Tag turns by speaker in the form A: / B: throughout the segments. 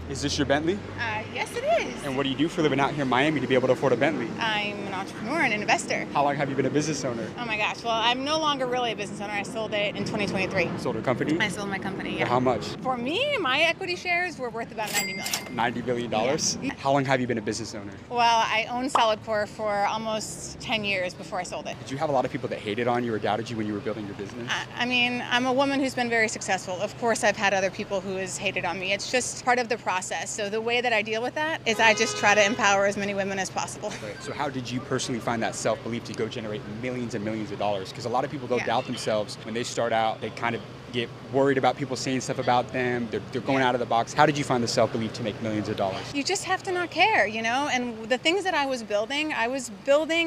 A: Is this your Bentley?
B: Yes, it is.
A: And what do you do for a living out here in Miami to be able to afford a Bentley?
B: I'm an entrepreneur and an investor.
A: How long have you been a business owner?
B: Oh my gosh. Well, I'm no longer really a business owner. I sold it in 2023.
A: Sold a company?
B: I sold my company, yeah.
A: For how much?
B: For me, my equity shares were worth about $90 million.
A: $90 billion?
B: Yeah.
A: How long have you been a business owner?
B: Well, I owned Solid Core for almost 10 years before I sold it.
A: Did you have a lot of people that hated on you or doubted you when you were building your business?
B: I mean, I'm a woman who's been very successful. Of course, I've had other people who has hated on me. It's just part of the process. So the way that I deal with that is I just try to empower as many women as possible.
A: Right. So how did you personally find that self-belief to go generate millions and millions of dollars? Because a lot of people, they'll doubt themselves when they start out. They kind of get worried about people saying stuff about them. They're going out of the box. How did you find the self-belief to make millions of dollars?
B: You just have to not care, you know? And the things that I was building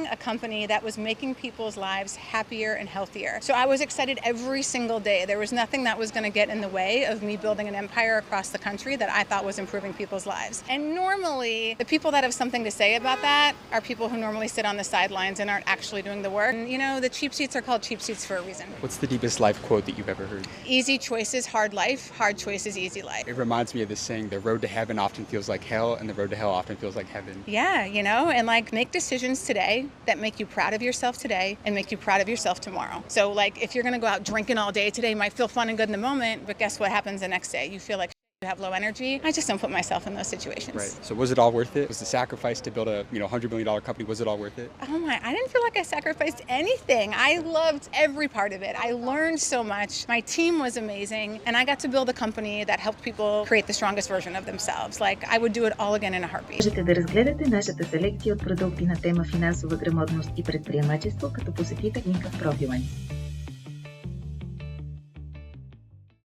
B: a company that was making people's lives happier and healthier. So I was excited every single day. There was nothing that was going to get in the way of me building an empire across the country that I thought was improving people's lives. And normally, the people that have something to say about that are people who normally sit on the sidelines and aren't actually doing the work. And, you know, the cheap seats are called cheap seats for a reason.
A: What's the deepest life quote that you've ever heard?
B: Easy choices, hard life. Hard choices, easy life.
A: It reminds me of this saying, the road to heaven often feels like hell, and the road to hell often feels like heaven.
B: Yeah, you know, and like make decisions today that make you proud of yourself today and make you proud of yourself tomorrow. So like if you're going to go out drinking all day today, it might feel fun and good in the moment, but guess what happens the next day? You feel like you have low energy. I just don't put myself in those situations.
A: Right. So was it all worth it? Was the sacrifice to build a $100 million company, was it all worth it?
B: Oh my, I didn't feel like I sacrificed anything. I loved every part of it. I learned so much. My team was amazing. And I got to build a company that helped people create the strongest version of themselves. Like I would do it all again in a heartbeat.
C: Можете да разгледате нашата селекция от продукти на тема финансова грамотност и предприемачество, като посетите линка в профила ни.